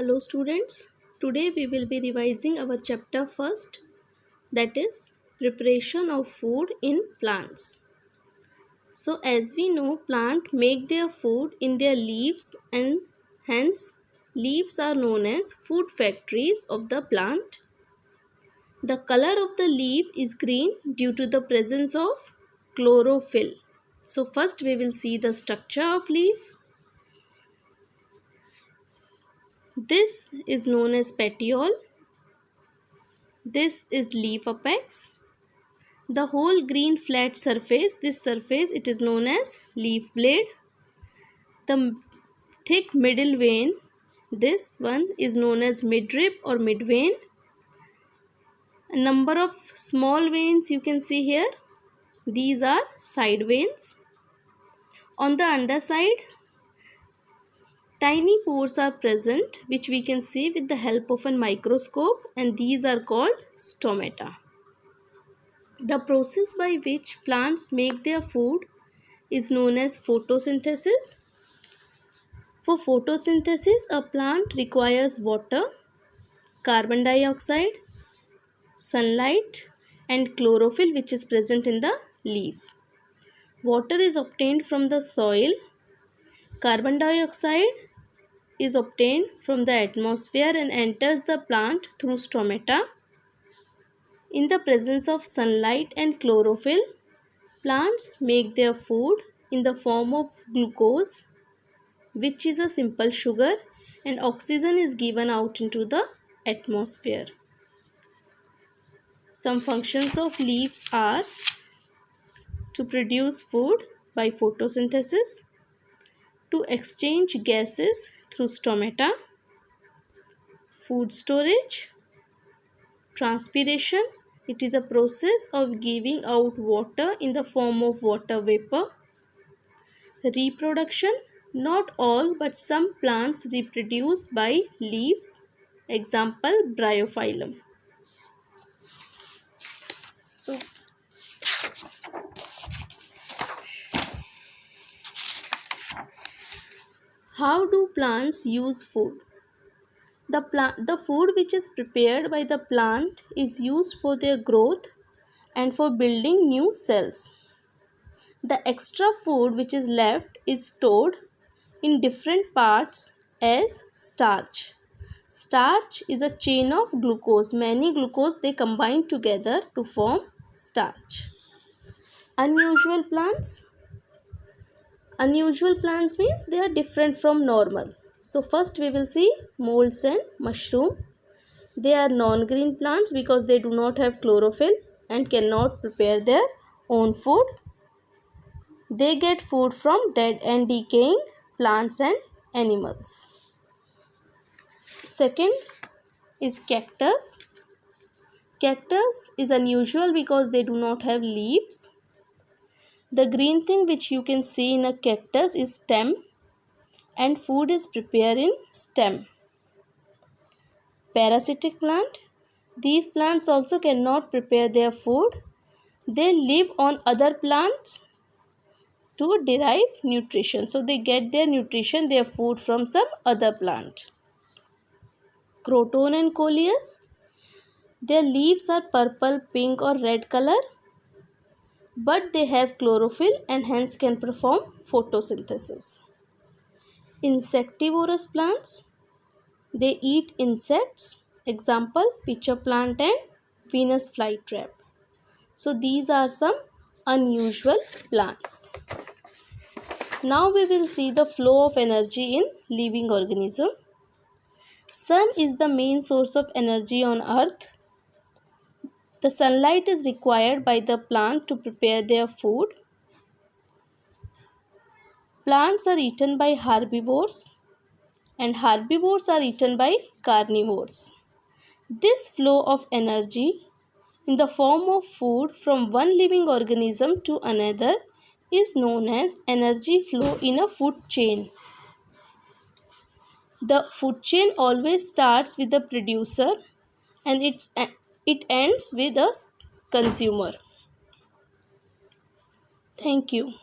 Hello students, today we will be revising our chapter first, that is preparation of food in plants. So as we know, plants make their food in their leaves and hence leaves are known as food factories of the plant. The color of the leaf is green due to the presence of chlorophyll. So first we will see the structure of leaf. This is known as petiole. This is leaf apex. The whole green flat surface, this surface it is known as leaf blade. The thick middle vein, this one is known as midrib or midvein. A number of small veins you can see here. These are side veins. On the underside, tiny pores are present which we can see with the help of a microscope, and these are called stomata. The process by which plants make their food is known as photosynthesis. For photosynthesis, a plant requires water, carbon dioxide, sunlight, and chlorophyll which is present in the leaf. Water is obtained from the soil. Carbon dioxide is obtained from the atmosphere and enters the plant through stomata. In the presence of sunlight and chlorophyll, plants make their food in the form of glucose, which is a simple sugar, and oxygen is given out into the atmosphere. Some functions of leaves are to produce food by photosynthesis, to exchange gases through stomata, food storage, transpiration, it is a process of giving out water in the form of water vapor, reproduction, not all but some plants reproduce by leaves, example bryophyllum. So how do plants use food? The food which is prepared by the plant is used for their growth and for building new cells. The extra food which is left is stored in different parts as starch. Starch is a chain of glucose. Many glucose they combine together to form starch. Unusual plants. Unusual plants means they are different from normal. So first we will see molds and mushroom. They are non-green plants because they do not have chlorophyll and cannot prepare their own food. They get food from dead and decaying plants and animals. Second is cactus. Cactus is unusual because they do not have leaves. The green thing which you can see in a cactus is stem, and food is prepared in stem. Parasitic plant. These plants also cannot prepare their food. They live on other plants to derive nutrition. So they get their nutrition, their food from some other plant. Croton and coleus. Their leaves are purple, pink or red color, but they have chlorophyll and hence can perform photosynthesis. Insectivorous plants. They eat insects, example pitcher plant and Venus flytrap. So these are some unusual plants. Now we will see the flow of energy in living organism. Sun is the main source of energy on earth. The sunlight is required by the plant to prepare their food. Plants are eaten by herbivores and herbivores are eaten by carnivores. This flow of energy in the form of food from one living organism to another is known as energy flow in a food chain. The food chain always starts with the producer and it ends with a consumer. Thank you.